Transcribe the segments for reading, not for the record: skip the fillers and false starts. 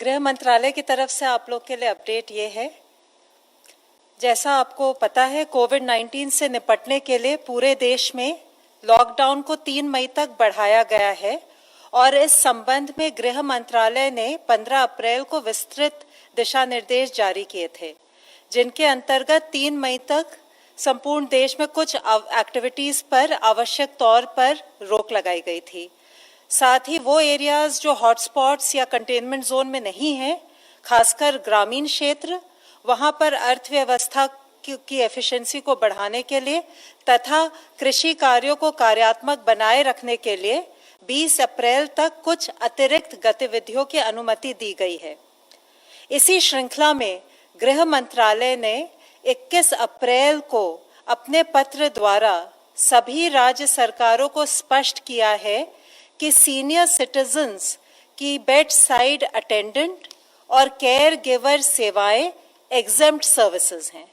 गृह मंत्रालय की तरफ से आप लोग के लिए अपडेट ये है, जैसा आपको पता है कोविड-19 से निपटने के लिए पूरे देश में लॉकडाउन को 3 मई तक बढ़ाया गया है और इस संबंध में गृह मंत्रालय ने 15 अप्रैल को विस्तृत दिशा निर्देश जारी किए थे, जिनके अंतर्गत 3 मई तक संपूर्ण देश में कुछ एक्टिविटीज़ पर आवश्यक तौर पर रोक लगाई गई थी। साथ ही वो एरियाज जो हॉटस्पॉट्स या कंटेनमेंट जोन में नहीं हैं, खासकर ग्रामीण क्षेत्र, वहाँ पर अर्थव्यवस्था की एफिशिएंसी को बढ़ाने के लिए तथा कृषि कार्यों को कार्यात्मक बनाए रखने के लिए 20 अप्रैल तक कुछ अतिरिक्त गतिविधियों की अनुमति दी गई है। इसी श्रृंखला में गृह मंत्रालय ने 21 अप्रैल को अपने पत्र द्वारा सभी राज्य सरकारों को स्पष्ट किया है कि सीनियर सिटीजन्स की बेड साइड अटेंडेंट और केयर गिवर सेवाएं एग्जेम्प्ट सर्विसेज हैं।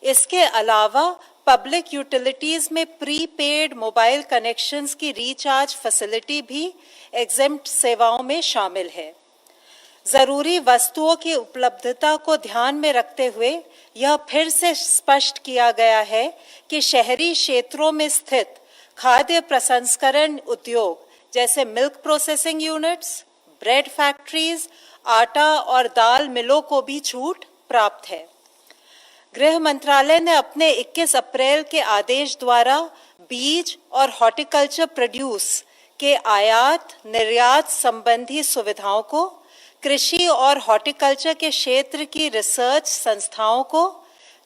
इसके अलावा पब्लिक यूटिलिटीज में प्रीपेड मोबाइल कनेक्शंस की रिचार्ज फैसिलिटी भी एग्जेम्प्ट सेवाओं में शामिल है। जरूरी वस्तुओं की उपलब्धता को ध्यान में रखते हुए यह फिर से स्पष्ट किया गया है कि शहरी क्षेत्रों में स्थित खाद्य प्रसंस्करण उद्योग जैसे milk processing units, bread factories, आटा और दाल मिलों को भी छूट प्राप्त है। गृह मंत्रालय ने अपने 21 अप्रैल के आदेश द्वारा बीज और हॉर्टिकल्चर प्रोड्यूस के आयात निर्यात संबंधी सुविधाओं को, कृषि और हॉर्टिकल्चर के क्षेत्र की रिसर्च संस्थाओं को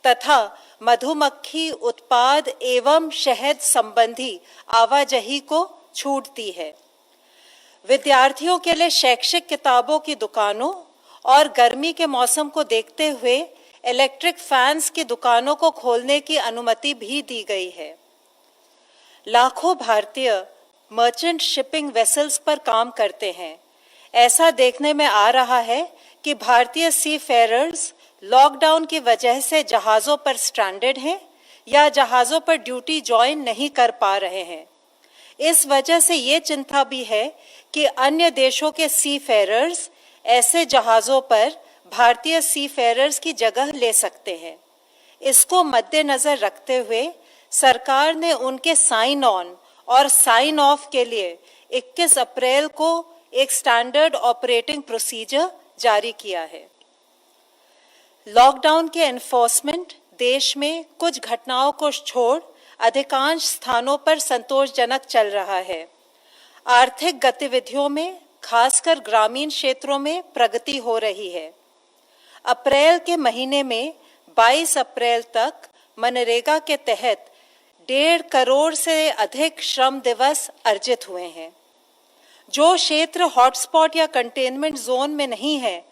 तथा मधुमक्खी उत्पाद एवं शहद संबंधी आवाजाही को छूट दी है। विद्यार्थियों के लिए शैक्षिक किताबों की दुकानों और गर्मी के मौसम को देखते हुए इलेक्ट्रिक फैंस की दुकानों को खोलने की अनुमति भी दी गई है। लाखों भारतीय मर्चेंट शिपिंग वेसल्स पर काम करते हैं। ऐसा देखने में आ रहा है कि भारतीय सी फेयरर्स लॉकडाउन की वजह से जहाज़ों पर स्ट्रैंडेड हैं या जहाज़ों पर ड्यूटी ज्वाइन नहीं कर पा रहे हैं। इस वजह से ये चिंता भी है कि अन्य देशों के सी फेयरर्स ऐसे जहाज़ों पर भारतीय सी फेयरर्स की जगह ले सकते हैं। इसको मद्देनजर रखते हुए सरकार ने उनके साइन ऑन और साइन ऑफ के लिए 21 अप्रैल को एक स्टैंडर्ड ऑपरेटिंग प्रोसीजर जारी किया है। लॉकडाउन के एनफोर्समेंट देश में कुछ घटनाओं को छोड़ अधिकांश स्थानों पर संतोषजनक चल रहा है। आर्थिक गतिविधियों में खासकर ग्रामीण क्षेत्रों में प्रगति हो रही है। अप्रैल के महीने में 22 अप्रैल तक मनरेगा के तहत 1.5 करोड़ से अधिक श्रम दिवस अर्जित हुए हैं। जो क्षेत्र हॉटस्पॉट या कंटेनमेंट जोन में नहीं है,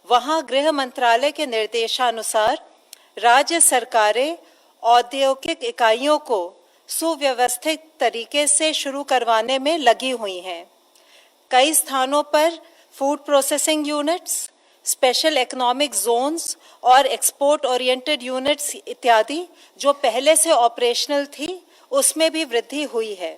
वहां गृह मंत्रालय के निर्देशानुसार राज्य सरकारें औद्योगिक इकाइयों को सुव्यवस्थित तरीके से शुरू करवाने में लगी हुई हैं। कई स्थानों पर food processing units, special economic zones और एक्सपोर्ट ओरिएंटेड यूनिट्स इत्यादि जो पहले से ऑपरेशनल थी, उसमें भी वृद्धि हुई है।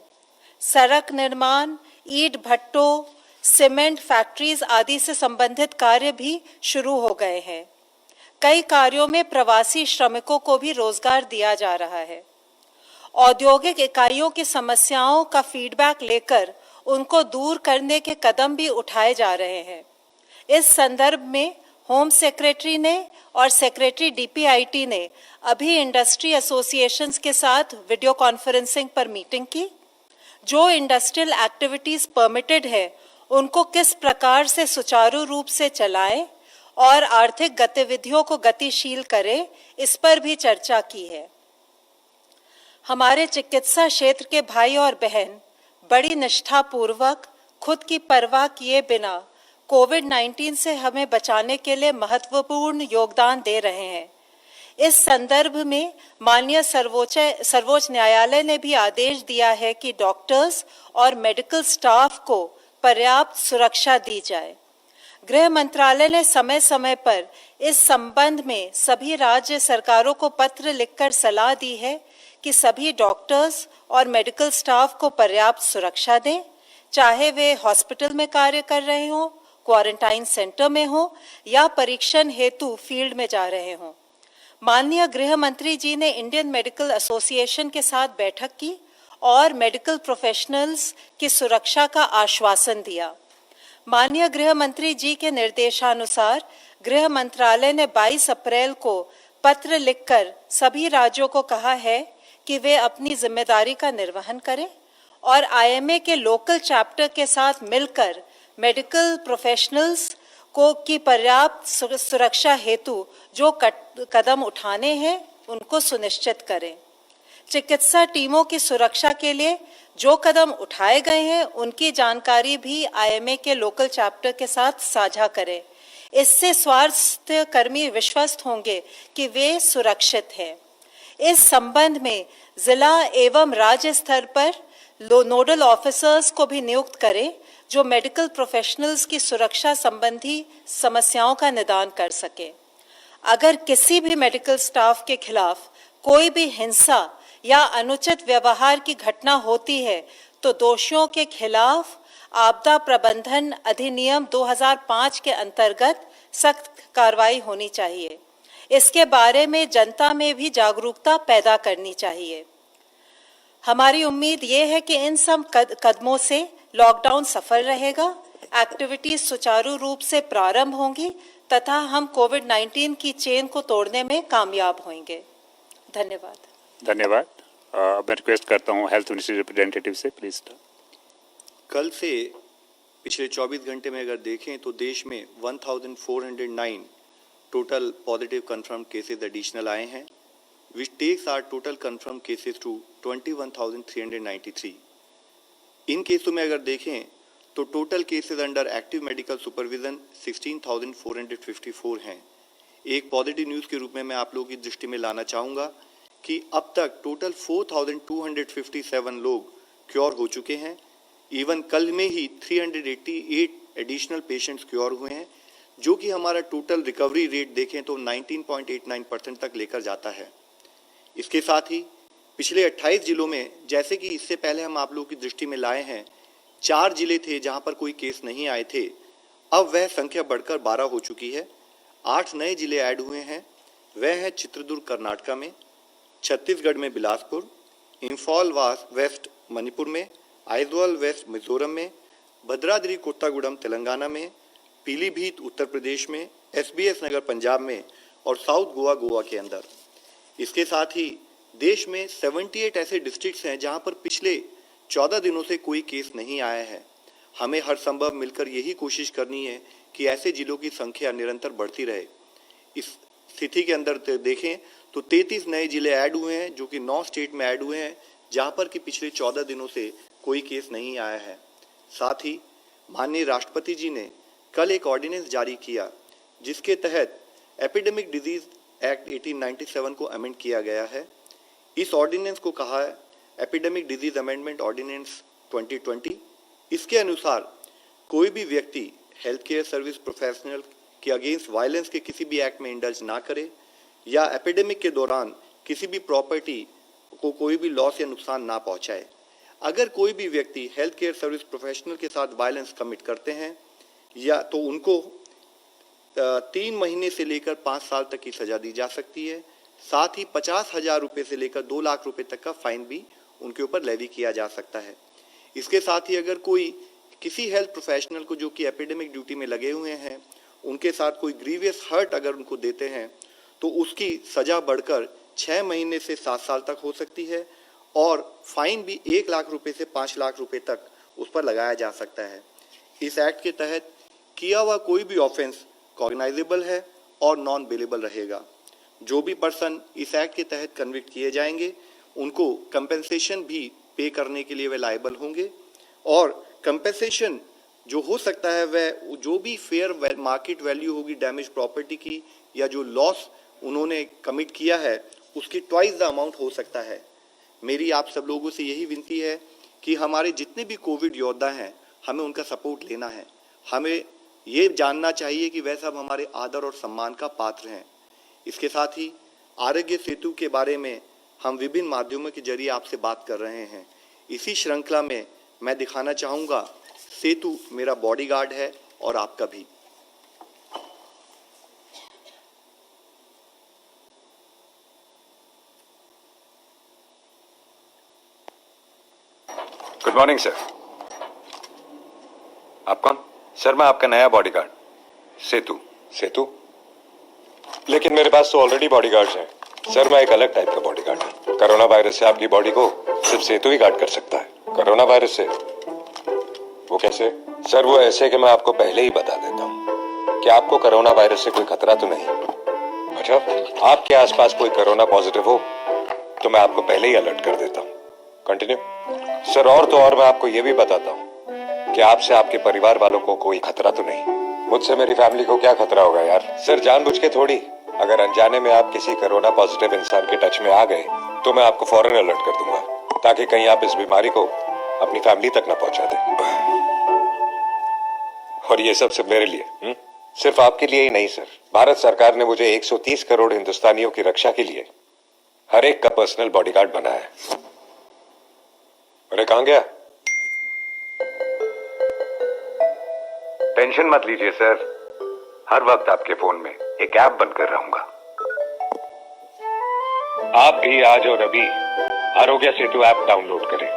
सड़क निर्माण, ईंट भट्टों, सीमेंट फैक्ट्रीज आदि से संबंधित कार्य भी शुरू हो गए हैं। कई कार्यों में प्रवासी श्रमिकों को भी रोजगार दिया जा रहा है। औद्योगिक इकाइयों की समस्याओं का फीडबैक लेकर उनको दूर करने के कदम भी उठाए जा रहे हैं। इस संदर्भ में होम सेक्रेटरी ने और सेक्रेटरी डीपीआईटी ने अभी इंडस्ट्री एसोसिएशंस के साथ वीडियो कॉन्फ्रेंसिंग पर मीटिंग की। जो इंडस्ट्रियल एक्टिविटीज परमिटेड है, उनको किस प्रकार से सुचारू रूप से चलाएं और आर्थिक गतिविधियों को गतिशील करें, इस पर भी चर्चा की है। हमारे चिकित्सा क्षेत्र के भाई और बहन बड़ी निष्ठापूर्वक खुद की परवाह किए बिना कोविड-19 से हमें बचाने के लिए महत्वपूर्ण योगदान दे रहे हैं। इस संदर्भ में माननीय सर्वोच्च न्यायालय ने भी आदेश दिया है कि डॉक्टर्स और मेडिकल स्टाफ को पर्याप्त सुरक्षा दी जाए। गृह मंत्रालय ने समय समय पर इस संबंध में सभी राज्य सरकारों को पत्र लिखकर सलाह दी है कि सभी डॉक्टर्स और मेडिकल स्टाफ को पर्याप्त सुरक्षा दें, चाहे वे हॉस्पिटल में कार्य कर रहे हों, क्वारंटाइन सेंटर में हों या परीक्षण हेतु फील्ड में जा रहे हों। माननीय गृह मंत्री जी ने इंडियन मेडिकल एसोसिएशन के साथ बैठक की और मेडिकल प्रोफेशनल्स की सुरक्षा का आश्वासन दिया। माननीय गृह मंत्री जी के निर्देशानुसार गृह मंत्रालय ने 22 अप्रैल को पत्र लिखकर सभी राज्यों को कहा है कि वे अपनी जिम्मेदारी का निर्वहन करें और आईएमए के लोकल चैप्टर के साथ मिलकर मेडिकल प्रोफेशनल्स को की पर्याप्त सुरक्षा हेतु जो कदम उठाने हैं उनको सुनिश्चित करें। चिकित्सा टीमों की सुरक्षा के लिए जो कदम उठाए गए हैं उनकी जानकारी भी आईएमए के लोकल चैप्टर के साथ साझा करें। इससे स्वास्थ्य कर्मी विश्वस्त होंगे कि वे सुरक्षित हैं। इस संबंध में जिला एवं राज्य स्तर पर नोडल ऑफिसर्स को भी नियुक्त करें जो मेडिकल प्रोफेशनल्स की सुरक्षा संबंधी समस्याओं का निदान कर सके। अगर किसी भी मेडिकल स्टाफ के खिलाफ कोई भी हिंसा या अनुचित व्यवहार की घटना होती है तो दोषियों के खिलाफ आपदा प्रबंधन अधिनियम 2005 के अंतर्गत सख्त कार्रवाई होनी चाहिए। इसके बारे में जनता में भी जागरूकता पैदा करनी चाहिए। हमारी उम्मीद ये है कि इन सब कदमों से लॉकडाउन सफल रहेगा, एक्टिविटीज सुचारू रूप से प्रारंभ होंगी तथा हम कोविड-19 की चेन को तोड़ने में कामयाब होंगे। धन्यवाद। धन्यवाद। मैं रिक्वेस्ट करता हूँ हेल्थ मिनिस्ट्री रिप्रेजेंटेटिव से, प्लीज। कल से पिछले 24 घंटे में अगर देखें तो देश में 1409 total positive confirm cases additional आए हैं, which takes our total confirmed cases to 21,393. इन केसों में अगर देखें तो total cases under active medical supervision 16,454 हैं। एक पॉजिटिव न्यूज़ के रूप में मैं आप लोगों की दृष्टि में लाना चाहूँगा कि अब तक टोटल 4,257 लोग क्योर हो चुके हैं। इवन कल में ही 388 एडिशनल पेशेंट्स क्योर हुए हैं, जो कि हमारा टोटल रिकवरी रेट देखें तो 19.89% तक लेकर जाता है। इसके साथ ही पिछले 28 जिलों में, जैसे कि इससे पहले हम आप लोगों की दृष्टि में लाए हैं, 4 जिले थे जहां पर कोई केस नहीं आए थे, अब वह संख्या बढ़कर 12 हो चुकी है। 8 नए जिले ऐड हुए हैं, वह है चित्रदुर्ग कर्नाटका में, छत्तीसगढ़ में बिलासपुर, इंफॉल वेस्ट मणिपुर में, आइजवाल वेस्ट मिजोरम में, भद्राद्री कोत्तागुड़म तेलंगाना में, पीलीभीत उत्तर प्रदेश में, एसबीएस नगर पंजाब में और साउथ गोवा के अंदर। इसके साथ ही देश में 78 ऐसे डिस्ट्रिक्ट्स हैं जहां पर पिछले 14 दिनों से कोई केस नहीं आया है। हमें हर संभव मिलकर यही कोशिश करनी है कि ऐसे जिलों की संख्या निरंतर बढ़ती रहे। इस स्थिति के अंदर देखें तो 33 नए जिले ऐड हुए हैं, जो कि 9 स्टेट में ऐड हुए हैं जहां पर कि पिछले 14 दिनों से कोई केस नहीं आया है। साथ ही माननीय राष्ट्रपति जी ने कल एक ऑर्डिनेंस जारी किया जिसके तहत एपिडेमिक डिजीज एक्ट 1897 को अमेंड किया गया है। इस ऑर्डिनेंस को कहा है एपिडेमिक डिजीज अमेंडमेंट ऑर्डिनेंस 2020। इसके अनुसार कोई भी व्यक्ति हेल्थ केयर सर्विस प्रोफेशनल के अगेंस्ट वायलेंस के किसी भी एक्ट में इंडल्ज ना करे या एपिडेमिक के दौरान किसी भी प्रॉपर्टी को कोई भी लॉस या नुकसान ना पहुंचाए। अगर कोई भी व्यक्ति हेल्थ केयर सर्विस प्रोफेशनल के साथ वायलेंस कमिट करते हैं या तो उनको 3 महीने से लेकर 5 साल तक की सजा दी जा सकती है। साथ ही 50,000 रुपये से लेकर 2 लाख रुपए तक का फाइन भी उनके ऊपर लेवी किया जा सकता है। इसके साथ ही अगर कोई किसी हेल्थ प्रोफेशनल को जो कि एपिडेमिक ड्यूटी में लगे हुए हैं उनके साथ कोई ग्रीवियस हर्ट अगर उनको देते हैं तो उसकी सजा बढ़कर 6 महीने से 7 साल तक हो सकती है और फाइन भी 1 लाख रुपए से 5 लाख रुपए तक उस पर लगाया जा सकता है। इस एक्ट के तहत किया हुआ कोई भी ऑफेंस कॉग्नाइजेबल है और नॉन बेलेबल रहेगा। जो भी पर्सन इस एक्ट के तहत कन्विक्ट किए जाएंगे उनको कंपेंसेशन भी पे करने के लिए वे लायबल होंगे और कंपेंसेशन जो हो सकता है वह जो भी फेयर मार्केट वैल्यू होगी डैमेज प्रॉपर्टी की या जो लॉस उन्होंने कमिट किया है उसकी ट्वाइस द अमाउंट हो सकता है। मेरी आप सब लोगों से यही विनती है कि हमारे जितने भी कोविड योद्धा हैं हमें उनका सपोर्ट लेना है। हमें ये जानना चाहिए कि वह सब हमारे आदर और सम्मान का पात्र हैं। इसके साथ ही आरोग्य सेतु के बारे में हम विभिन्न माध्यमों के जरिए आपसे बात कर रहे हैं। इसी श्रृंखला में मैं दिखाना चाहूँगा सेतु मेरा बॉडीगार्ड है। और आपका भी। Good morning sir. आप कौन? सर मैं आपका नया बॉडीगार्ड सेतु। सेतु? लेकिन मेरे पास तो ऑलरेडी बॉडीगार्ड्स हैं। सर मैं एक अलग टाइप का बॉडीगार्ड हूँ। कोरोना वायरस से आपकी बॉडी को सिर्फ सेतु ही गार्ड कर सकता है। कोरोना वायरस से? वो कैसे? सर वो ऐसे कि मैं आपको पहले ही बता देता हूँ कि आपको कोरोना वायरस से कोई खतरा तो नहीं। अच्छा, आपके आसपास कोई कोरोना पॉजिटिव हो तो मैं आपको पहले ही अलर्ट कर देता हूँ। कंटिन्यू। सर और तो और मैं आपको ये भी बताता हूँ कि आपसे आपके परिवार वालों को कोई खतरा तो नहीं। मुझसे मेरी फैमिली को क्या खतरा होगा यार? सर जानबूझ के थोड़ी। अगर अनजाने में आप किसी कोरोना पॉजिटिव इंसान के टच में आ गए तो मैं आपको फौरन अलर्ट कर दूंगा ताकि कहीं आप इस बीमारी को अपनी फैमिली तक ना पहुंचा दें। और ये सब सिर्फ मेरे लिए, सिर्फ आपके लिए ही नहीं सर। भारत सरकार ने मुझे 130 करोड़ हिंदुस्तानियों की रक्षा के लिए हर एक का पर्सनल बॉडीगार्ड बनाया है। अरे कहां गया? टेंशन मत लीजिए सर, हर वक्त आपके फोन में एक ऐप बनकर रहूंगा। आप भी आज और अभी आरोग्य सेतु ऐप डाउनलोड करें।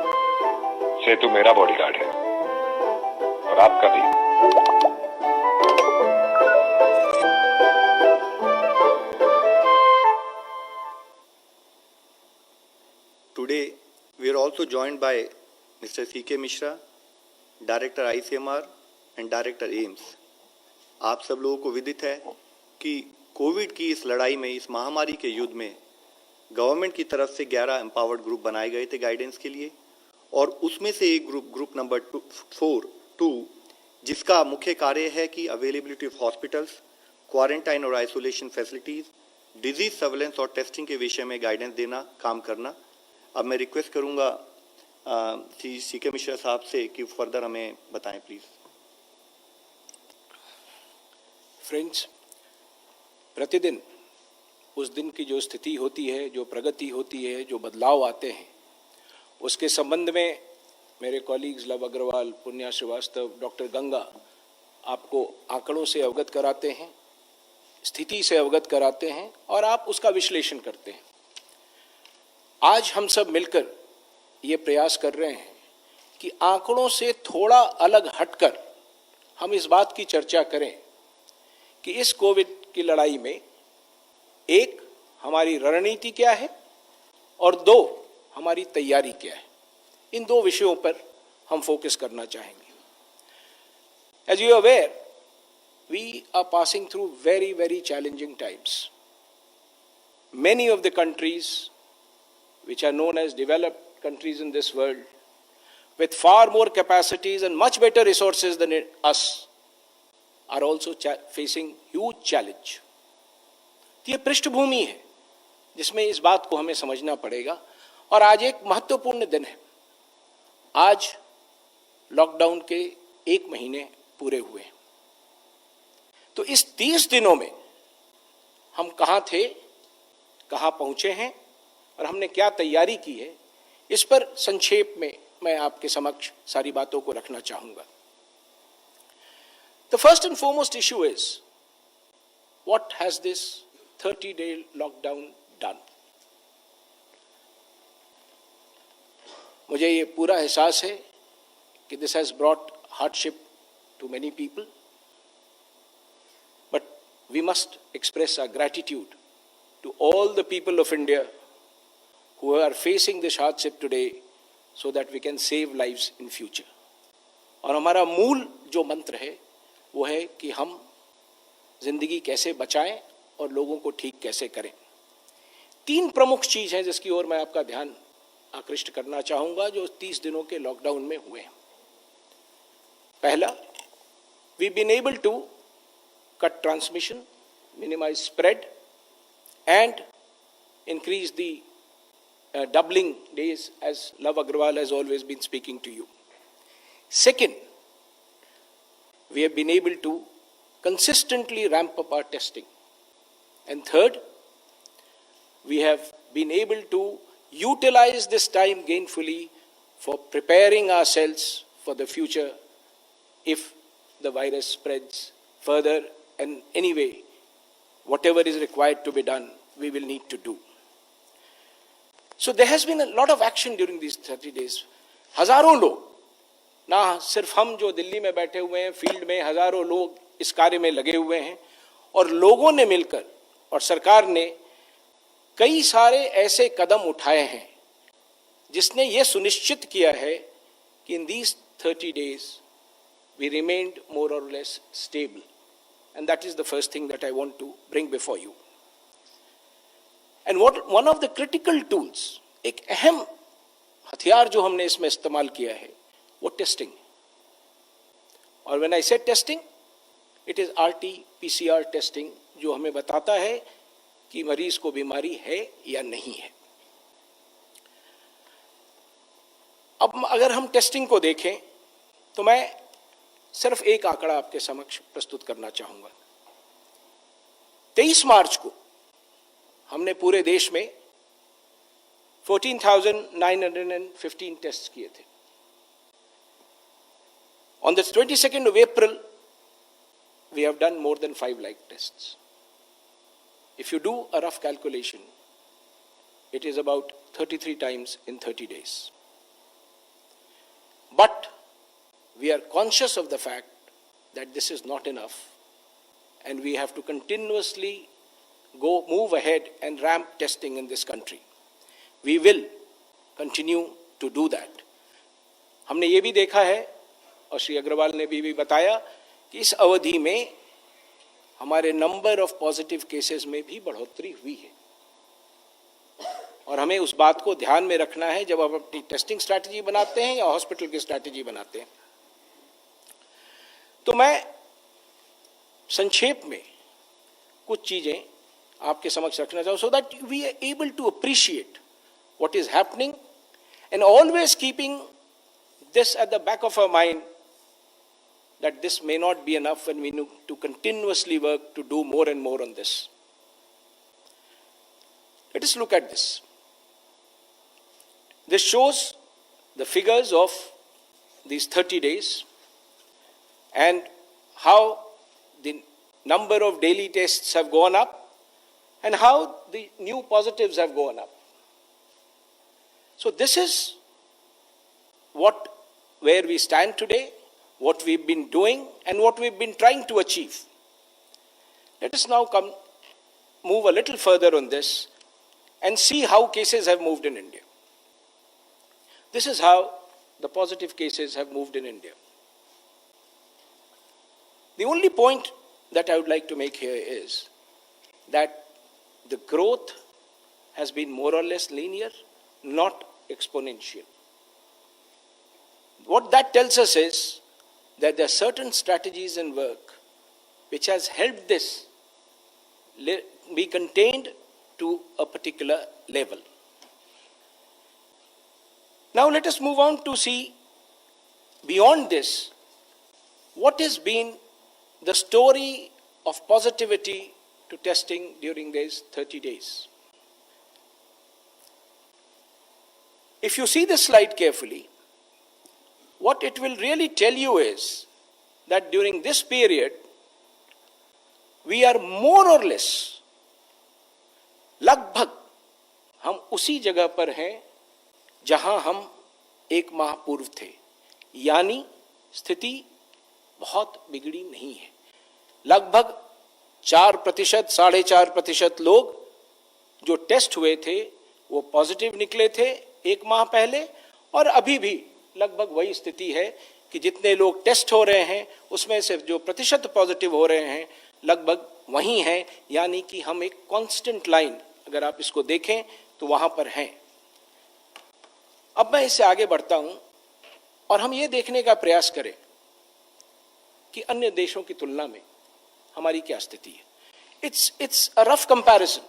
सेतु मेरा बॉडीगार्ड है और आपका भी। Today, we are also joined by Mr. C.K. Mishra, Director ICMR and Director AIMS. आप सब लोगों को विदित है कि कोविड की इस लड़ाई में, इस महामारी के युद्ध में गवर्नमेंट की तरफ से 11 एम्पावर्ड ग्रुप बनाए गए थे गाइडेंस के लिए, और उसमें से एक ग्रुप नंबर 2 जिसका मुख्य कार्य है कि अवेलेबिलिटी ऑफ हॉस्पिटल्स, क्वारंटाइन और आइसोलेशन फैसिलिटीज, डिजीज सर्वेलेंस और टेस्टिंग के विषय में गाइडेंस देना, काम करना। अब मैं रिक्वेस्ट करूंगा सी.के. मिश्रा साहब से कि फर्दर हमें बताएं प्लीज। फ्रेंड्स, प्रतिदिन उस दिन की जो स्थिति होती है, जो प्रगति होती है, जो बदलाव आते हैं, उसके संबंध में मेरे कॉलीग्स लव अग्रवाल, पुण्या श्रीवास्तव, डॉक्टर गंगा आपको आंकड़ों से अवगत कराते हैं, स्थिति से अवगत कराते हैं और आप उसका विश्लेषण करते हैं। आज हम सब मिलकर ये प्रयास कर रहे हैं कि आंकड़ों से थोड़ा अलग हटकर हम इस बात की चर्चा करें कि इस कोविड की लड़ाई में एक, हमारी रणनीति क्या है और दो, हमारी तैयारी क्या है। इन दो विषयों पर हम फोकस करना चाहेंगे। As you are aware, we are passing through very, very challenging times. Many of the countries which are known as developed countries in this world, with far more capacities and much better resources than us, are also facing huge challenge. ये पृष्ठभूमि है जिसमें इस बात को हमें समझना पड़ेगा। और आज एक महत्वपूर्ण दिन है। आज लॉकडाउन के 1 महीने पूरे हुए। तो इस 30 दिनों में हम कहाँ थे, कहाँ पहुंचे हैं और हमने क्या तैयारी की है, इस पर संक्षेप में मैं आपके समक्ष सारी बातों को रखना चाहूंगा। The first and foremost issue is, what has this 30-day lockdown done? मुझे ये पूरा एहसास है कि this has brought hardship to many people, but we must express our gratitude to all the people of India who are facing this hardship today so that we can save lives in future. और हमारा मूल जो मंत्र है वो है कि हम जिंदगी कैसे बचाएं और लोगों को ठीक कैसे करें। 3 प्रमुख चीज हैं जिसकी ओर मैं आपका ध्यान आकृष्ट करना चाहूंगा जो 30 दिनों के लॉकडाउन में हुए हैं। पहला, we've been able to cut transmission, minimize spread and increase the doubling days, as Love Agrawal has always been speaking to you. Second, we have been able to consistently ramp up our testing. And third, we have been able to utilize this time gainfully for preparing ourselves for the future if the virus spreads further, and anyway, whatever is required to be done, we will need to do. So there has been a lot of action during these 30 days. हजारों लोग, ना सिर्फ हम जो दिल्ली में बैठे हुए हैं, फील्ड में हजारों लोग इस कार्य में लगे हुए हैं, और लोगों ने मिलकर और सरकार ने कई सारे ऐसे कदम उठाए हैं जिसने ये सुनिश्चित किया है कि in these 30 days we remained more or less stable, and that is the first thing that I want to bring before you. And one of the critical tools, एक अहम हथियार जो हमने इसमें इस्तेमाल किया है, वो टेस्टिंग। और when I say testing, it is RT-PCR testing, जो हमें बताता है कि मरीज को बीमारी है या नहीं है। अब अगर हम टेस्टिंग को देखें तो मैं सिर्फ एक आंकड़ा आपके समक्ष प्रस्तुत करना चाहूंगा। 23 मार्च को हमने पूरे देश में 14,915 टेस्ट किए थे। On the 22nd of April, we have done more than 5 lakh tests. If you do a rough calculation, it is about 33 times in 30 days. But we are conscious of the fact that this is not enough, and we have to continuously move ahead and ramp testing in this country. We will continue to do that. हमने ये भी देखा है, और श्री अग्रवाल ने भी बताया, कि इस अवधि में हमारे नंबर ऑफ पॉजिटिव केसेस में भी बढ़ोतरी हुई है, और हमें उस बात को ध्यान में रखना है जब हम अपनी टेस्टिंग स्ट्रैटेजी बनाते हैं या हॉस्पिटल की स्ट्रैटेजी बनाते हैं। तो मैं संक्षेप में कुछ चीजें आपके समक्ष रखना चाहूँ, so that we are able to appreciate what is happening, and always keeping this at the back of our mind, that this may not be enough and we need to continuously work to do more and more on this. Let us look at this. This shows the figures of these 30 days and how the number of daily tests have gone up and how the new positives have gone up. So this is where we stand today, what we've been doing, and what we've been trying to achieve. Let us now move a little further on this and see how cases have moved in India. This is how the positive cases have moved in India. The only point that I would like to make here is that the growth has been more or less linear, not exponential. What that tells us is that there are certain strategies and work which has helped this be contained to a particular level. Now let us move on to see beyond this what has been the story of positivity to testing during these 30 days. If you see this slide carefully, what it will really tell you is that during this period, we are more or less, लगभग हम उसी जगह पर हैं जहां हम एक माह पूर्व थे, यानी स्थिति बहुत बिगड़ी नहीं है। लगभग 4%, 4.5% लोग जो टेस्ट हुए थे वो पॉजिटिव निकले थे एक माह पहले, और अभी भी लगभग वही स्थिति है कि जितने लोग टेस्ट हो रहे हैं उसमें से जो प्रतिशत पॉजिटिव हो रहे हैं लगभग वही हैं, यानी कि हम एक कांस्टेंट लाइन, अगर आप इसको देखें तो वहां पर हैं। अब मैं इससे आगे बढ़ता हूं और हम ये देखने का प्रयास करें कि अन्य देशों की तुलना में हमारी क्या स्थिति है। It's a rough comparison.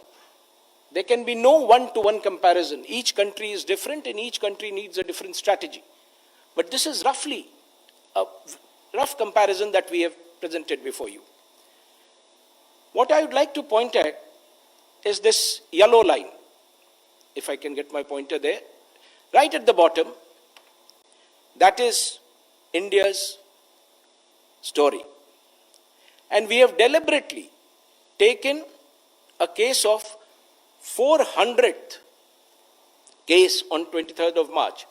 There can be no one-to-one comparison. Each country is different and each country needs a different strategy. But this is roughly a rough comparison that we have presented before you. What I would like to point at is this yellow line, if I can get my pointer there, right at the bottom. That is India's story. And we have deliberately taken a case of 400th case on 23rd of March.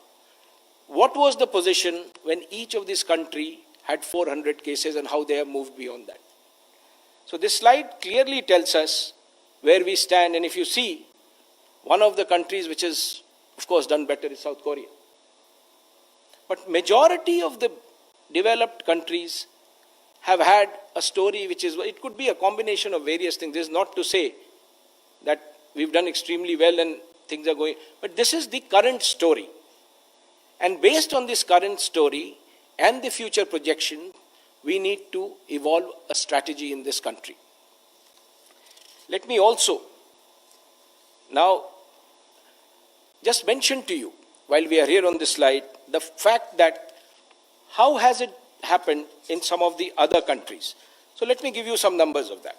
What was the position when each of these countries had 400 cases and how they have moved beyond that? So this slide clearly tells us where we stand. And if you see, one of the countries which has, of course, done better is South Korea. But majority of the developed countries have had a story which is, it could be a combination of various things. This is not to say that we've done extremely well and things are going, but this is the current story. And based on this current story and the future projection, we need to evolve a strategy in this country. Let me also now just mention to you, while we are here on this slide, the fact that how has it happened in some of the other countries. So let me give you some numbers of that.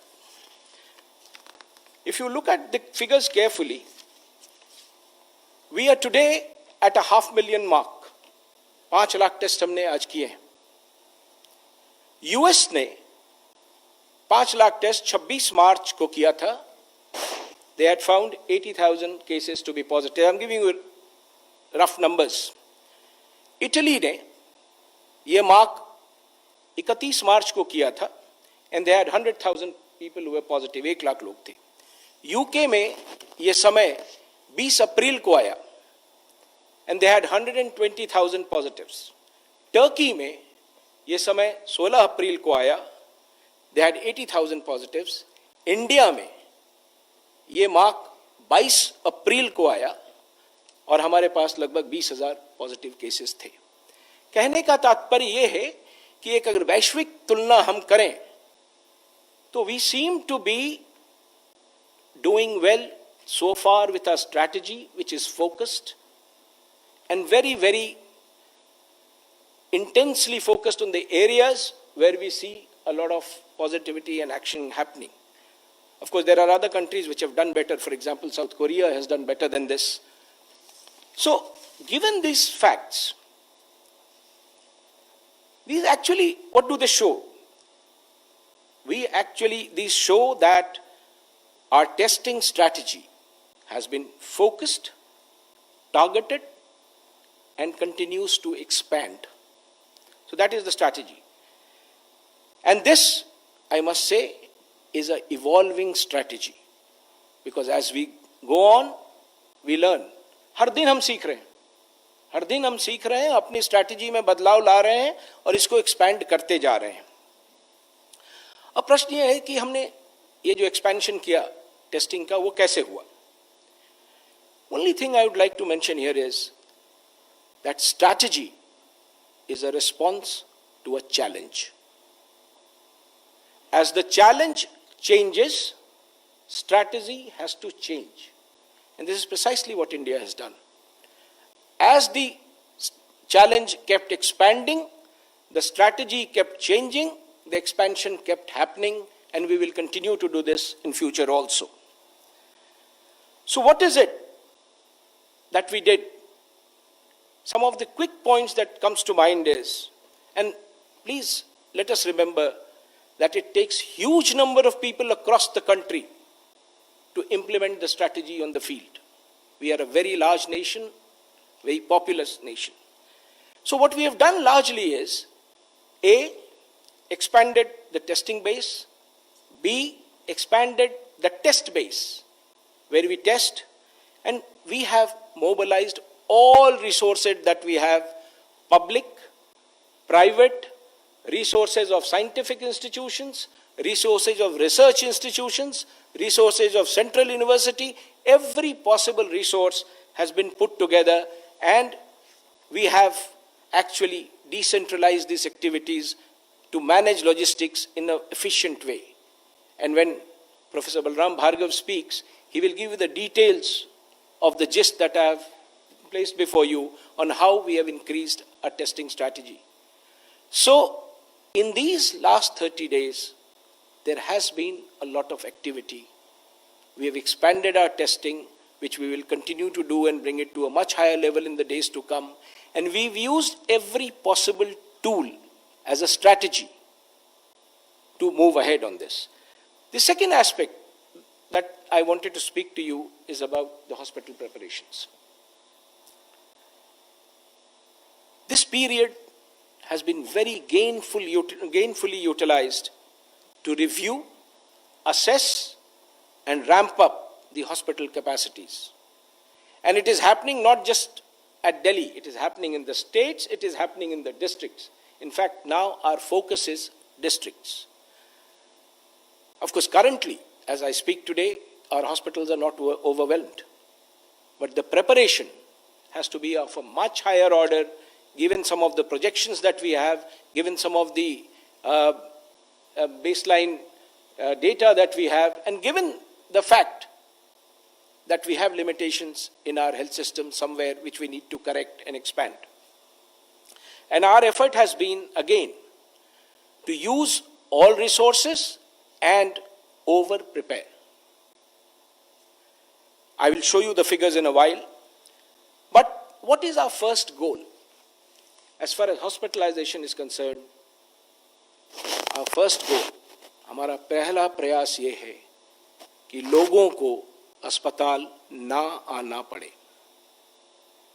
If you look at the figures carefully, we are today at a 500,000 mark. 5 lakh test हमने आज किए हैं. US ने 5 lakh test 26 मार्च को किया था. They had found 80,000 cases to be positive. I'm giving you rough numbers. Italy ने ये मार्क 31 मार्च को किया था and they had 100,000 people who were positive. 1 lakh लोग थे. यूके में ये समय 20 अप्रैल को आया and they had 120,000 positives. Turkey में ये समय 16 अप्रैल को आया, they had 80,000 positives. इंडिया में ये मार्क 22 अप्रैल को आया और हमारे पास लगभग 20,000 पॉजिटिव केसेस थे. कहने का तात्पर्य ये है कि एक अगर वैश्विक तुलना हम करें तो we seem to be doing well so far with our strategy which is focused and very, very intensely focused on the areas where we see a lot of positivity and action happening. Of course, there are other countries which have done better. For example, South Korea has done better than this. So, given these facts, these actually, what do they show? These show that our testing strategy has been focused, targeted, and continues to expand. So that is the strategy. And this, I must say, is an evolving strategy. Because as we go on, we learn. हर दिन हम सीख रहे हैं. हर दिन हम सीख रहे हैं, अपनी स्ट्रैटेजी में बदलाव ला रहे हैं और इसको एक्सपैंड करते जा रहे हैं. अब प्रश्न ये है कि हमने ये जो एक्सपेंशन किया टेस्टिंग का, वो कैसे हुआ? Only thing I would like to mention here is that strategy is a response to a challenge. As the challenge changes, strategy has to change. And this is precisely what India has done. As the challenge kept expanding, the strategy kept changing, the expansion kept happening, and we will continue to do this in future also. So what is it that we did? Some of the quick points that comes to mind is, and please let us remember that it takes huge number of people across the country to implement the strategy on the field. We are a very large nation, very populous nation. So what we have done largely is, A, expanded the testing base, B, expanded the test base, where we test, and we have mobilized all resources that we have, public, private, resources of scientific institutions, resources of research institutions, resources of central university, every possible resource has been put together, and we have actually decentralized these activities to manage logistics in an efficient way. And when Professor Balram Bhargav speaks, he will give you the details of the gist that I have placed before you on how we have increased our testing strategy. So, in these last 30 days, there has been a lot of activity. We have expanded our testing, which we will continue to do and bring it to a much higher level in the days to come. And we've used every possible tool as a strategy to move ahead on this. The second aspect that I wanted to speak to you is about the hospital preparations. This period has been very gainfully utilized to review, assess, and ramp up the hospital capacities. And it is happening not just at Delhi, it is happening in the states, it is happening in the districts. In fact, now our focus is districts. Of course, currently, as I speak today, our hospitals are not overwhelmed. But the preparation has to be of a much higher order, given some of the projections that we have, given some of the baseline data that we have, and given the fact that we have limitations in our health system somewhere which we need to correct and expand. And our effort has been, again, to use all resources and over-prepare. I will show you the figures in a while. But what is our first goal? As far as hospitalization is concerned, our first goal, हमारा पहला प्रयास ये है कि लोगों को अस्पताल ना आना पड़े.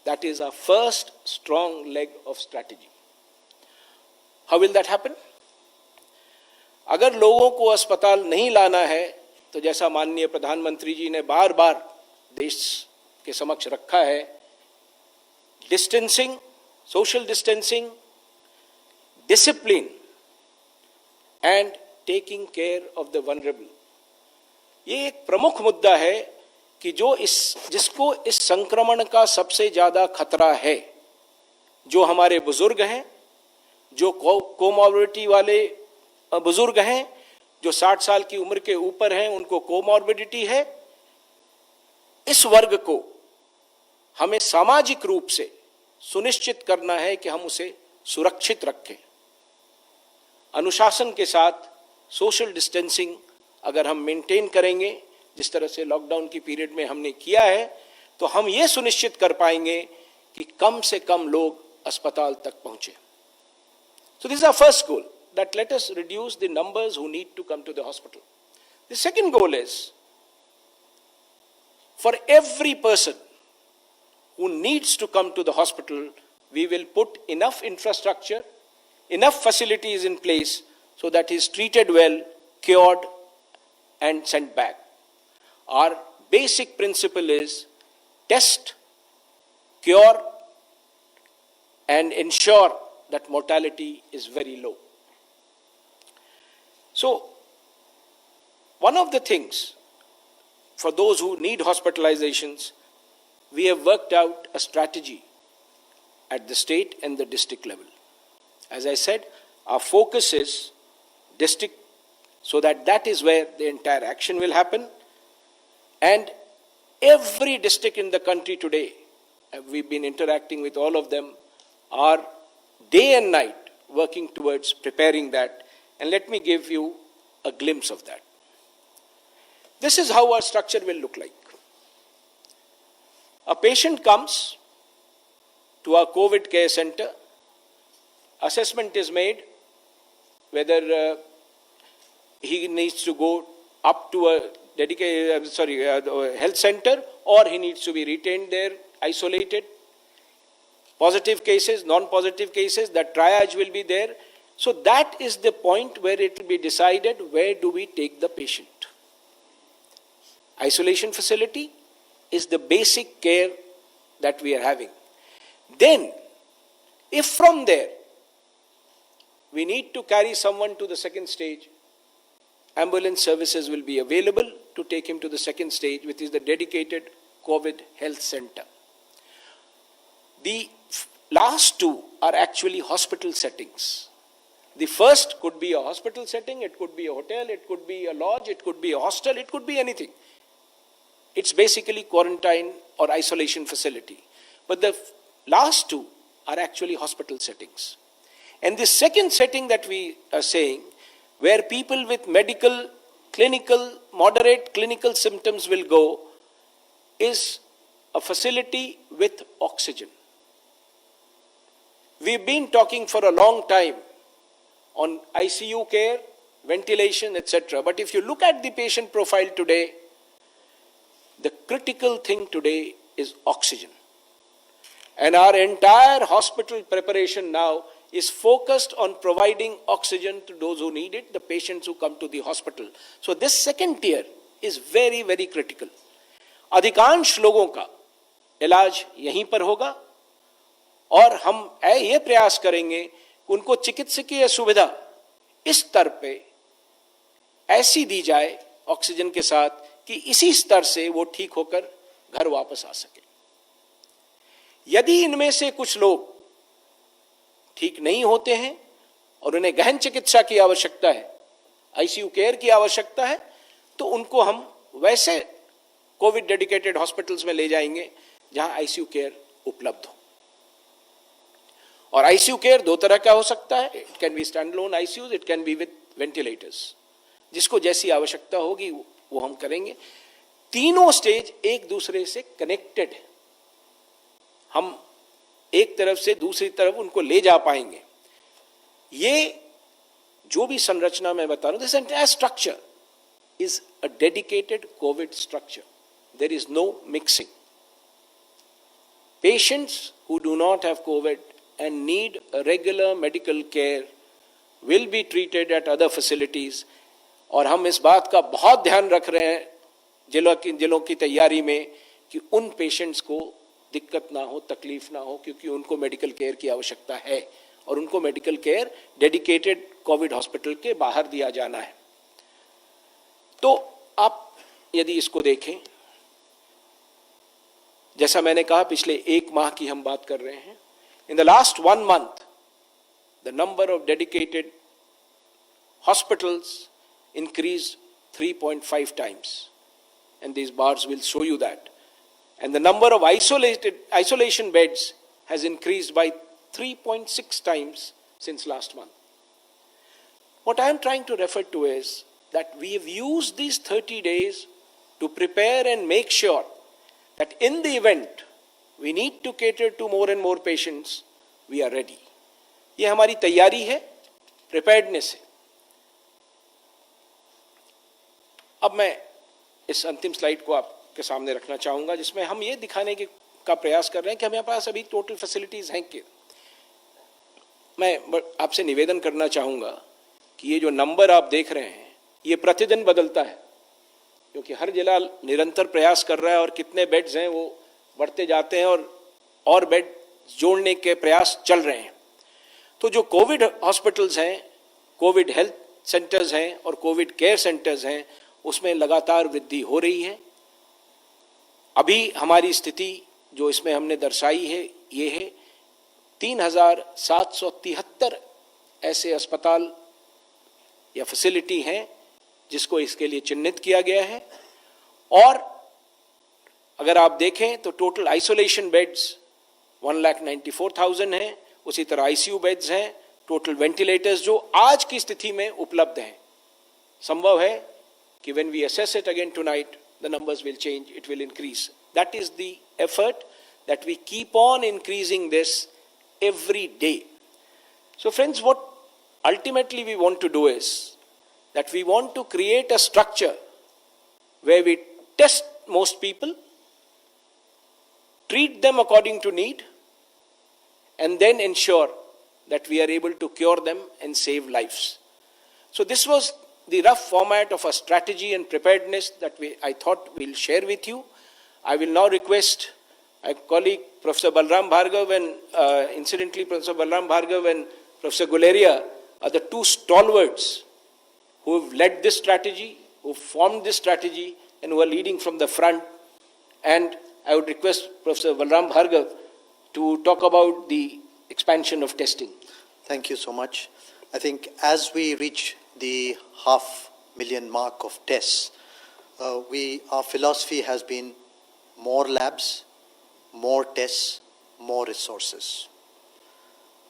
That is our first strong leg of strategy. How will that happen? अगर लोगों को अस्पताल नहीं लाना है, तो जैसा माननीय प्रधानमंत्री जी ने बार बार देश के समक्ष रखा है, distancing, social distancing, discipline, and taking care of the vulnerable. ये एक प्रमुख मुद्दा है कि जिसको इस संक्रमण का सबसे ज्यादा खतरा है, जो हमारे बुजुर्ग हैं, जो कोमॉर्बिडिटी वाले बुजुर्ग हैं, जो 60 साल की उम्र के ऊपर हैं, उनको कोमॉर्बिडिटी है, इस वर्ग को हमें सामाजिक रूप से सुनिश्चित करना है कि हम उसे सुरक्षित रखें. अनुशासन के साथ सोशल डिस्टेंसिंग अगर हम मेंटेन करेंगे, जिस तरह से लॉकडाउन की पीरियड में हमने किया है, तो हम ये सुनिश्चित कर पाएंगे कि कम से कम लोग अस्पताल तक पहुंचे. So this is our first goal, that let us reduce the numbers who need to come to the hospital. The second goal is, for every person who needs to come to the hospital, we will put enough infrastructure, enough facilities in place so that he is treated well, cured, and sent back. Our basic principle is test, cure, and ensure that mortality is very low. So, one of the things for those who need hospitalizations, we have worked out a strategy at the state and the district level. As I said, our focus is district, so that is where the entire action will happen. And every district in the country today, we've been interacting with all of them, are day and night working towards preparing that. And let me give you a glimpse of that. This is how our structure will look like. A patient comes to our COVID care center, assessment is made whether he needs to go up to a dedicated, health center, or he needs to be retained there, isolated. Positive cases, non-positive cases, that triage will be there. So that is the point where it will be decided, where do we take the patient. Isolation facility is the basic care that we are having. Then, if from there we need to carry someone to the second stage, ambulance services will be available to take him to the second stage, which is the dedicated COVID health center. The last two are actually hospital settings. The first could be a hospital setting, it could be a hotel, it could be a lodge, it could be a hostel, it could be anything. It's basically quarantine or isolation facility. But the last two are actually hospital settings. And the second setting that we are saying, where people with medical, clinical, moderate clinical symptoms will go, is a facility with oxygen. We've been talking for a long time on ICU care ventilation, etc. But if you look at the patient profile today, the critical thing today is oxygen. And our entire hospital preparation now is focused on providing oxygen to those who need it, the patients who come to the hospital. So this second tier is very, very critical. अधिकांश लोगों का इलाज यहीं पर होगा और हम ये प्रयास करेंगे कि उनको चिकित्सकीय सुविधा इस स्तर पे ऐसी दी जाए ऑक्सीजन के साथ कि इसी स्तर से वो ठीक होकर घर वापस आ सके। यदि इनमें से कुछ लोग ठीक नहीं होते हैं और उन्हें गहन चिकित्सा की आवश्यकता है, आईसीयू केयर की आवश्यकता है, तो उनको हम वैसे कोविड डेडिकेटेड हॉस्पिटल्स में ले जाएंगे जहां आईसीयू केयर उपलब्ध हो। और आईसीयू केयर दो तरह का हो सकता है, it can be stand alone ICUs, it can be with ventilators. जिसको जैसी आवश्यकता होगी वो हम करेंगे। तीनों स्टेज एक दूसरे से कनेक्टेड है, हम एक तरफ से दूसरी तरफ उनको ले जा पाएंगे। ये जो भी संरचना मैं बता रहा हूं, this entire structure is a dedicated covid structure. There is no mixing. Patients who do not have COVID and need a regular medical care will be treated at other facilities. और हम इस बात का बहुत ध्यान रख रहे हैं जिलों की तैयारी में कि उन पेशेंट्स को दिक्कत ना हो, तकलीफ ना हो, क्योंकि उनको मेडिकल केयर की आवश्यकता है और उनको medical care dedicated Covid hospital के बाहर दिया जाना है। तो आप यदि इसको देखें, जैसा मैंने कहा पिछले एक माह की हम बात कर रहे हैं, in the last 1 month the number of dedicated hospitals increased 3.5 times, and these bars will show you that. And the number of isolation beds has increased by 3.6 times since last month. What I am trying to refer to is that we have used these 30 days to prepare and make sure that in the event we need to cater to more and more patients, we are ready. ये हमारी तैयारी है, preparedness है। अब मैं इस अंतिम slide को आपके सामने रखना चाहूंगा, जिसमें हम ये दिखाने का प्रयास कर रहे हैं कि हमारे पास अभी टोटल फैसिलिटीज हैं कि। मैं आपसे निवेदन करना चाहूंगा कि ये जो नंबर आप देख रहे हैं ये प्रतिदिन बदलता है, क्योंकि हर जिला निरंतर प्रयास कर रहा है और कितने बेड्स हैं वो बढ़ते जाते हैं और बेड जोड़ने के प्रयास चल रहे हैं। तो जो कोविड हॉस्पिटल्स हैं, कोविड हेल्थ सेंटर्स हैं और कोविड केयर सेंटर्स हैं, उसमें लगातार वृद्धि हो रही है। अभी हमारी स्थिति जो इसमें हमने दर्शाई है ये है 3773 ऐसे अस्पताल या फैसिलिटी हैं जिसको इसके लिए चिन्हित किया गया है। और अगर आप देखें तो टोटल आइसोलेशन बेड्स 1,94,000 हैं, उसी तरह आईसीयू बेड्स हैं, टोटल वेंटिलेटर्स जो आज की स्थिति में उपलब्ध हैं। संभव है कि when we assess it again tonight, the numbers will change, it will increase. That is the effort that we keep on increasing this every day. So friends, what ultimately we want to do is that we want to create a structure where we test most people, treat them according to need, and then ensure that we are able to cure them and save lives. So this was the rough format of a strategy and preparedness that I thought we'll share with you. I will now request my colleague Professor Balram Bhargav and incidentally Professor Balram Bhargav and Professor Guleria are the two stalwarts who have led this strategy, who formed this strategy and who are leading from the front. And I would request Professor Balram Bhargav to talk about the expansion of testing. Thank you so much. I think as we reach the 500,000 mark of tests, our philosophy has been more labs, more tests, more resources.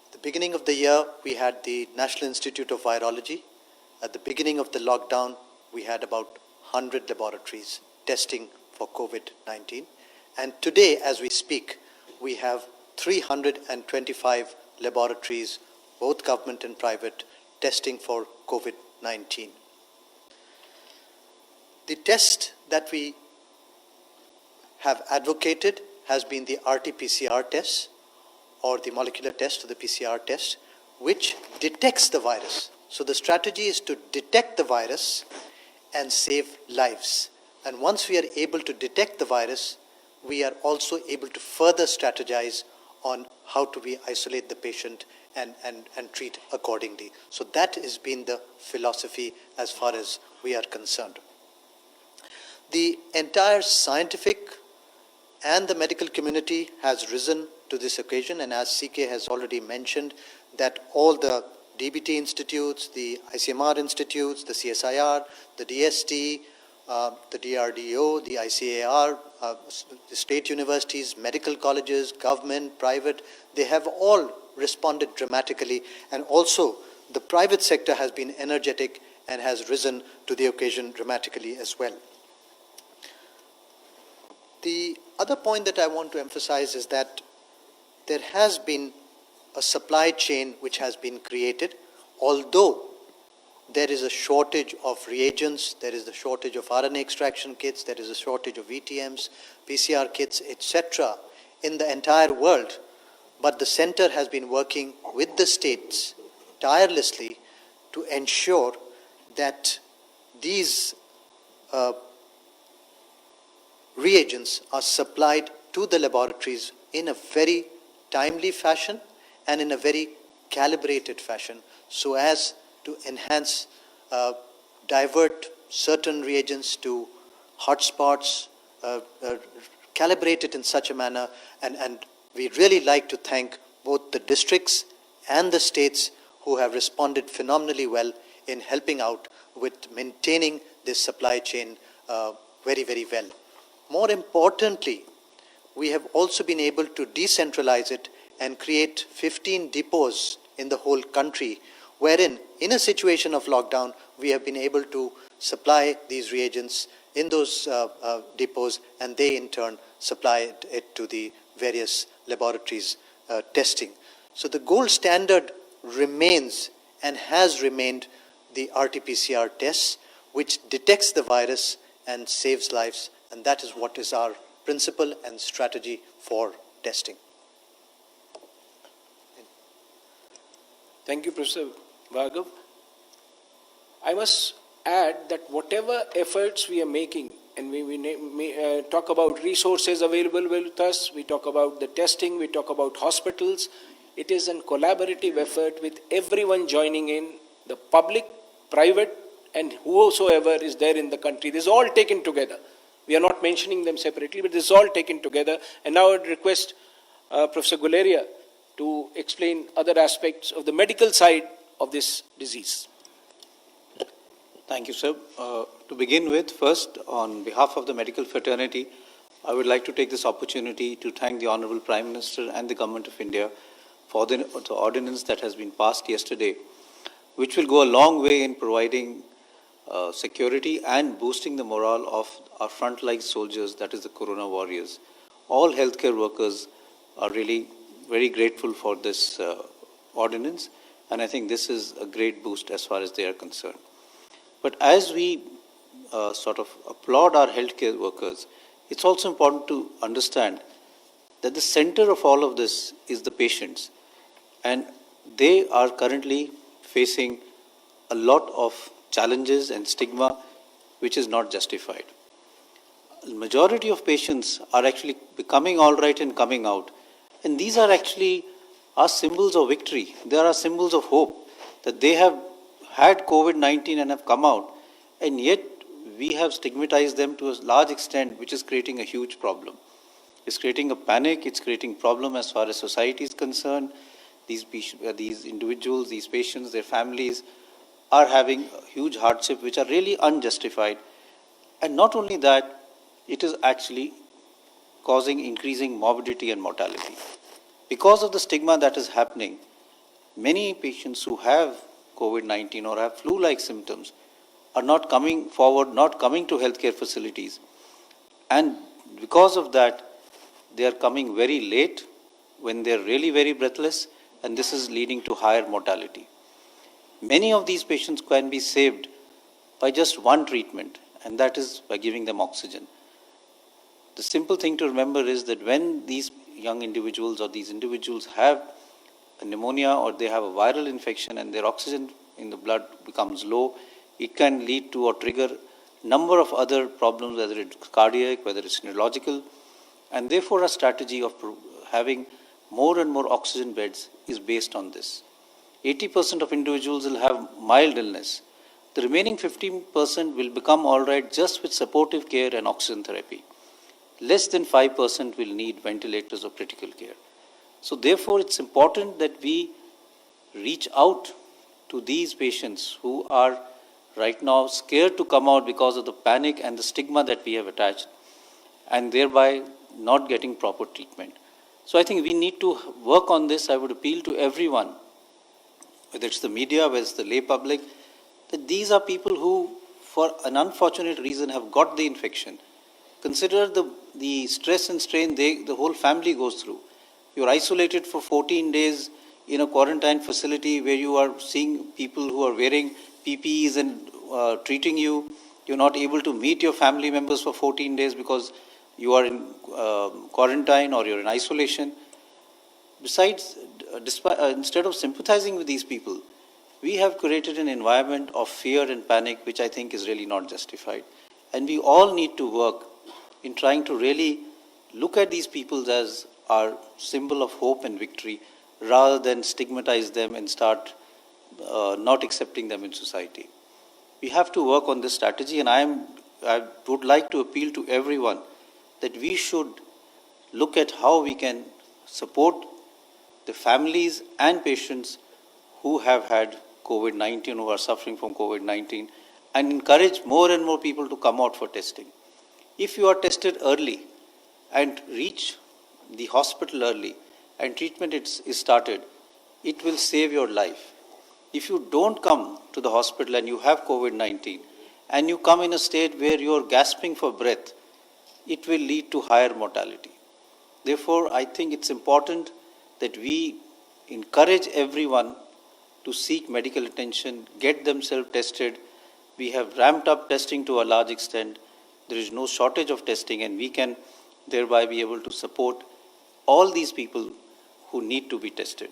At the beginning of the year, we had the National Institute of Virology. At the beginning of the lockdown, we had about 100 laboratories testing for COVID-19. And today, as we speak, we have 325 laboratories, both government and private, testing for COVID-19. COVID-19. The test that we have advocated has been the RT-PCR test, or the molecular test or the PCR test, which detects the virus. So the strategy is to detect the virus and save lives. And once we are able to detect the virus, we are also able to further strategize on how do we isolate the patient and treat accordingly. So that has been the philosophy as far as we are concerned. The entire scientific and the medical community has risen to this occasion, and as CK has already mentioned, that all the DBT institutes, the ICMR institutes, the CSIR, the DST, the DRDO, the ICAR, the state universities, medical colleges, government, private, they have all responded dramatically, and also the private sector has been energetic and has risen to the occasion dramatically as well. The other point that I want to emphasize is that there has been a supply chain which has been created, although there is a shortage of reagents, there is a shortage of RNA extraction kits, there is a shortage of VTMs, PCR kits, etc. in the entire world. But the center has been working with the states tirelessly to ensure that these reagents are supplied to the laboratories in a very timely fashion and in a very calibrated fashion, so as to enhance, divert certain reagents to hotspots, calibrate it in such a manner, and we really like to thank both the districts and the states who have responded phenomenally well in helping out with maintaining this supply chain very, very well. More importantly, we have also been able to decentralize it and create 15 depots in the whole country, wherein, in a situation of lockdown, we have been able to supply these reagents in those depots, and they in turn supply it to the various laboratories testing. So the gold standard remains and has remained the RT-PCR test, which detects the virus and saves lives, and that is what is our principle and strategy for testing. Thank you, Professor Bhargav. I must add that whatever efforts we are making, and we talk about resources available with us, we talk about the testing, we talk about hospitals, it is a collaborative effort with everyone joining in, the public, private, and whosoever is there in the country. This is all taken together. We are not mentioning them separately, but this is all taken together. And now I would request Professor Guleria to explain other aspects of the medical side of this disease. Thank you, sir. To begin with, first, on behalf of the medical fraternity, I would like to take this opportunity to thank the Honorable Prime Minister and the Government of India for the ordinance that has been passed yesterday, which will go a long way in providing security and boosting the morale of our frontline soldiers, that is the Corona warriors. All healthcare workers are really very grateful for this ordinance, and I think this is a great boost as far as they are concerned. But as we sort of applaud our healthcare workers, it's also important to understand that the center of all of this is the patients, and they are currently facing a lot of challenges and stigma which is not justified. The majority of patients are actually becoming all right and coming out, and these are actually our symbols of victory. They are symbols of hope that they have had COVID-19 and have come out, and yet we have stigmatized them to a large extent, which is creating a huge problem. It's creating a panic, it's creating problem as far as society is concerned. These individuals, these patients, their families are having a huge hardship which are really unjustified. And not only that, it is actually causing increasing morbidity and mortality. Because of the stigma that is happening, many patients who have COVID-19 or have flu-like symptoms are not coming forward, not coming to healthcare facilities. And because of that, they are coming very late when they are really very breathless, and this is leading to higher mortality. Many of these patients can be saved by just one treatment, and that is by giving them oxygen. The simple thing to remember is that when these young individuals or these individuals have a pneumonia or they have a viral infection and their oxygen in the blood becomes low, it can lead to or trigger a number of other problems, whether it's cardiac, whether it's neurological, and therefore a strategy of having more and more oxygen beds is based on this. 80% of individuals will have mild illness. The remaining 15% will become all right just with supportive care and oxygen therapy. Less than 5% will need ventilators or critical care. So therefore, it's important that we reach out to these patients who are right now scared to come out because of the panic and the stigma that we have attached, and thereby not getting proper treatment. So I think we need to work on this. I would appeal to everyone, whether it's the media, whether it's the lay public, that these are people who, for an unfortunate reason, have got the infection. Consider the stress and strain the whole family goes through. You're isolated for 14 days in a quarantine facility where you are seeing people who are wearing PPEs and treating you. You're not able to meet your family members for 14 days because you are in quarantine or you're in isolation. Besides, instead of sympathizing with these people, we have created an environment of fear and panic, which I think is really not justified. And we all need to work in trying to really look at these people as our symbol of hope and victory, rather than stigmatize them and start not accepting them in society. We have to work on this strategy, and I would like to appeal to everyone that we should look at how we can support the families and patients who have had COVID-19, who are suffering from COVID-19, and encourage more and more people to come out for testing. If you are tested early and reach the hospital early and treatment is started, it will save your life. If you don't come to the hospital and you have COVID-19 and you come in a state where you are gasping for breath, it will lead to higher mortality. Therefore, I think it's important that we encourage everyone to seek medical attention, get themselves tested. We have ramped up testing to a large extent. There is no shortage of testing, and we can thereby be able to support all these people who need to be tested.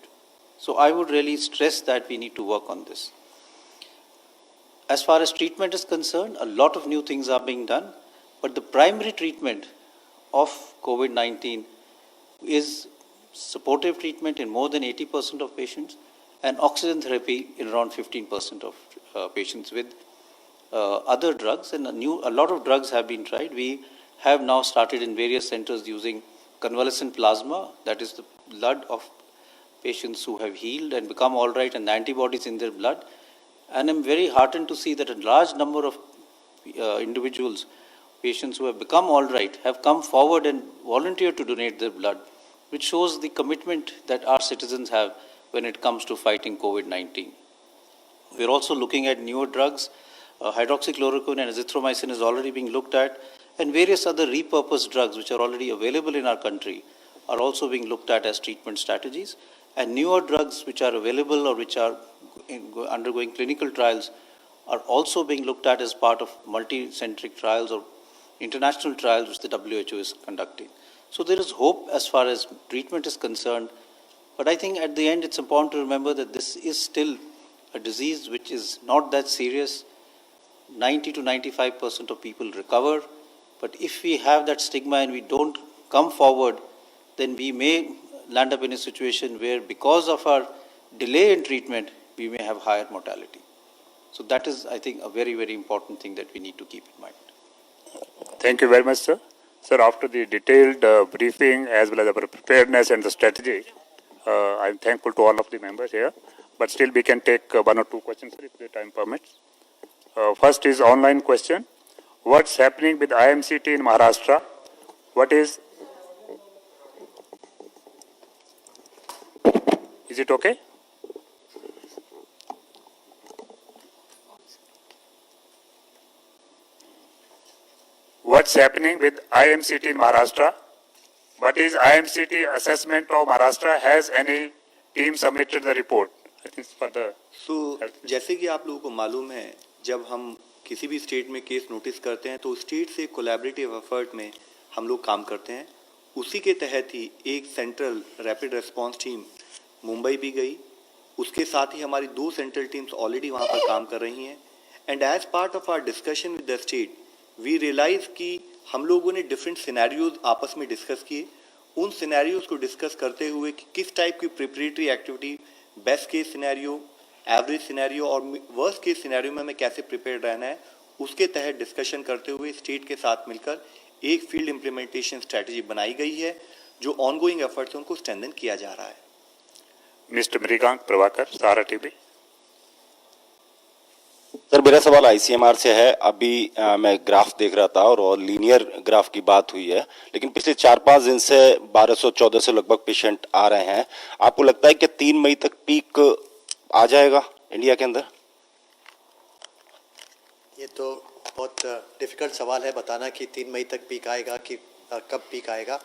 So I would really stress that we need to work on this. As far as treatment is concerned, a lot of new things are being done, but the primary treatment of COVID-19 is supportive treatment in more than 80% of patients and oxygen therapy in around 15% of patients with other drugs. And a lot of drugs have been tried. We have now started in various centers using convalescent plasma, that is the blood of patients who have healed and become all right, and the antibodies in their blood. And I'm very heartened to see that a large number of individuals, patients who have become all right, have come forward and volunteered to donate their blood, which shows the commitment that our citizens have when it comes to fighting COVID-19. We're also looking at newer drugs. Hydroxychloroquine and azithromycin is already being looked at, and various other repurposed drugs which are already available in our country are also being looked at as treatment strategies. And newer drugs which are available or which are undergoing clinical trials are also being looked at as part of multi-centric trials or international trials which the WHO is conducting. So there is hope as far as treatment is concerned, but I think at the end it's important to remember that this is still a disease which is not that serious. 90 to 95% of people recover, but if we have that stigma and we don't come forward, then we may land up in a situation where because of our delay in treatment, we may have higher mortality. So that is, I think, a very, very important thing that we need to keep in mind. Thank you very much, sir. Sir, after the detailed briefing as well as our preparedness and the strategy, I'm thankful to all of the members here. But still, we can take one or two questions, sir, if the time permits. First is online question. What's happening with IMCT in Maharashtra? What is it okay? What's happening with IMCT in Maharashtra? What is IMCT assessment of Maharashtra? Has any team submitted the report? I think for the जैसे कि आप लोगों को मालूम है, जब हम किसी भी स्टेट में केस नोटिस करते हैं तो स्टेट से कोलैबोरेटिव एफर्ट में हम लोग काम करते हैं। उसी के तहत ही एक central rapid response team Mumbai भी गई, उसके साथ ही हमारी 2 सेंट्रल टीम्स ऑलरेडी वहां पर काम कर रही हैं। And as part of our discussion with the state we realise कि हम लोगों ने डिफरेंट सिनेरियोज आपस में डिस्कस किए। उन सिनेरियोज को डिस्कस करते हुए कि किस टाइप की preparatory activity, best case scenario, average scenario और वर्स्ट केस सिनेरियो में हमें कैसे प्रिपेयर रहना है, उसके तहत डिस्कशन करते हुए स्टेट के साथ मिलकर एक फील्ड इम्प्लीमेंटेशन स्ट्रैटेजी बनाई गई है, जो ऑनगोइंग एफर्ट्स उनको स्ट्रेंथन किया जा रहा है। Mr. Mrigank Prabhakar, Sahara TV. Sir मेरा सवाल आईसीएमआर से है। अभी मैं ग्राफ देख रहा था और लीनियर ग्राफ की बात हुई है, लेकिन पिछले 4-5 दिन से 1200-1400 लगभग पेशेंट आ रहे हैं। आपको लगता है कि 3 मई तक पीक आ जाएगा इंडिया के अंदर? ये तो बहुत डिफ़िकल्ट सवाल है बताना कि 3 मई तक पीक आएगा कि कब पीक आएगा,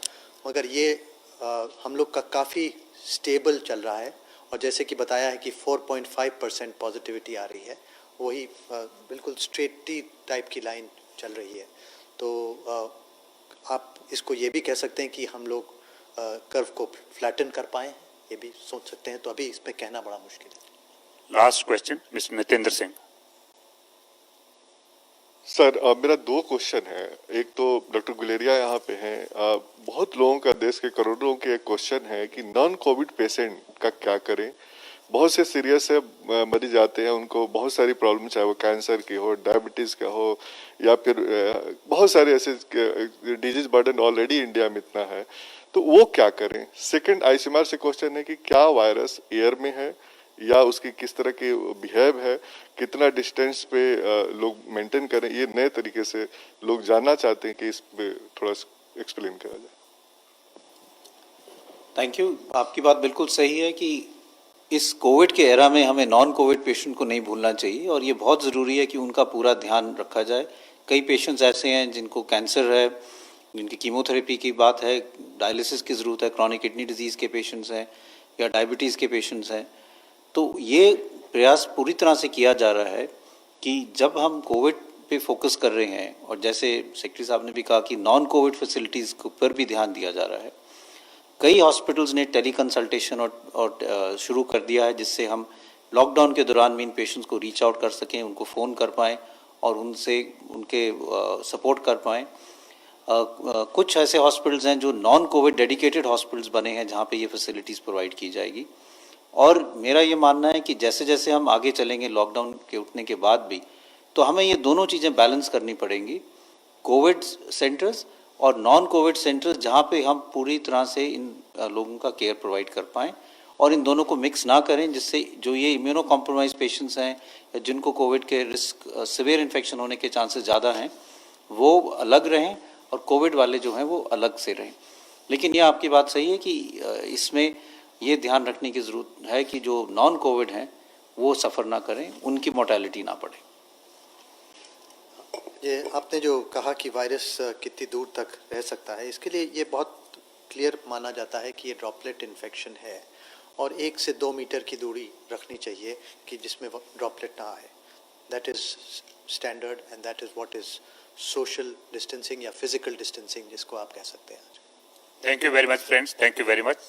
मगर ये हम लोग का काफ़ी स्टेबल चल रहा है। और जैसे कि बताया है कि 4.5% पॉजिटिविटी आ रही है, वही बिल्कुल स्ट्रेट टी टाइप की लाइन चल रही है। तो आप इसको ये भी कह सकते हैं कि हम लोग कर्व को फ्लैटन कर पाएँ, ये भी सोच सकते हैं। तो अभी इस पे कहना बड़ा मुश्किल है। Last question, Mr. Nitendra Singh. Sir मेरा 2 क्वेश्चन है। एक तो डॉक्टर गुलेरिया यहाँ पे हैं। बहुत लोगों का, देश के करोड़ों के एक क्वेश्चन है कि नॉन कोविड पेशेंट का क्या करें। बहुत से सीरियस है मरीज जाते हैं, उनको बहुत सारी प्रॉब्लम, चाहे वो कैंसर की हो, डायबिटीज़ का हो, या फिर बहुत सारे ऐसे डिजीज बर्डन ऑलरेडी इंडिया में इतना है, तो वो क्या करें। सेकंड आईसीएमआर से क्वेश्चन है कि क्या वायरस एयर में है या उसकी किस तरह की बिहेव है, कितना डिस्टेंस पे लोग मेंटेन करें, ये नए तरीके से लोग जानना चाहते हैं कि इस पे थोड़ा एक्सप्लेन करा जाए। Thank you. आपकी बात बिल्कुल सही है कि इस कोविड के एरा में हमें नॉन कोविड पेशेंट को नहीं भूलना चाहिए और ये बहुत ज़रूरी है कि उनका पूरा ध्यान रखा जाए। कई पेशेंट्स ऐसे हैं जिनको कैंसर है, जिनकी कीमोथेरेपी की बात है, डायलिसिस की ज़रूरत है, क्रॉनिक किडनी डिजीज़ के पेशेंट्स हैं या डायबिटीज़ के पेशेंट्स हैं। तो ये प्रयास पूरी तरह से किया जा रहा है कि जब हम कोविड पे फोकस कर रहे हैं, और जैसे सेक्रेटरी साहब ने भी कहा कि नॉन कोविड फैसिलिटीज़ पर भी ध्यान दिया जा रहा है। कई हॉस्पिटल्स ने टेली कंसल्टेशन और शुरू कर दिया है, जिससे हम लॉकडाउन के दौरान भी इन पेशेंट्स को रीच आउट कर सकें, उनको फ़ोन कर पाएँ और उनसे उनके सपोर्ट कर पाएँ। कुछ ऐसे हॉस्पिटल्स हैं जो नॉन कोविड डेडिकेटेड हॉस्पिटल्स बने हैं, जहाँ पे ये फैसिलिटीज़ प्रोवाइड की जाएगी। और मेरा ये मानना है कि जैसे जैसे हम आगे चलेंगे लॉकडाउन के उठने के बाद भी, तो हमें ये दोनों चीज़ें बैलेंस करनी पड़ेंगी, कोविड सेंटर्स और नॉन कोविड सेंटर्स, जहाँ पे हम पूरी तरह से इन लोगों का केयर प्रोवाइड कर पाएँ और इन दोनों को मिक्स ना करें, जिससे जो ये इम्यूनो कॉम्प्रोमाइज पेशेंट्स हैं या जिनको कोविड के रिस्क सीवियर इन्फेक्शन होने के चांसेस ज़्यादा हैं, वो अलग रहें और कोविड वाले जो हैं वो अलग से रहें। लेकिन ये आपकी बात सही है कि इसमें ये ध्यान रखने की ज़रूरत है कि जो नॉन कोविड हैं वो सफ़र ना करें, उनकी मोर्टेलिटी ना बढ़े। ये आपने जो कहा कि वायरस कितनी दूर तक रह सकता है, इसके लिए ये बहुत क्लियर माना जाता है कि ये ड्रॉपलेट इन्फेक्शन है और 1 से 2 मीटर की दूरी रखनी चाहिए कि जिसमें ड्रॉपलेट ना आए। That is standard and that is what is social distancing या फिजिकल डिस्टेंसिंग, जिसको आप कह सकते हैं। Thank you very much, friends. Thank you very much.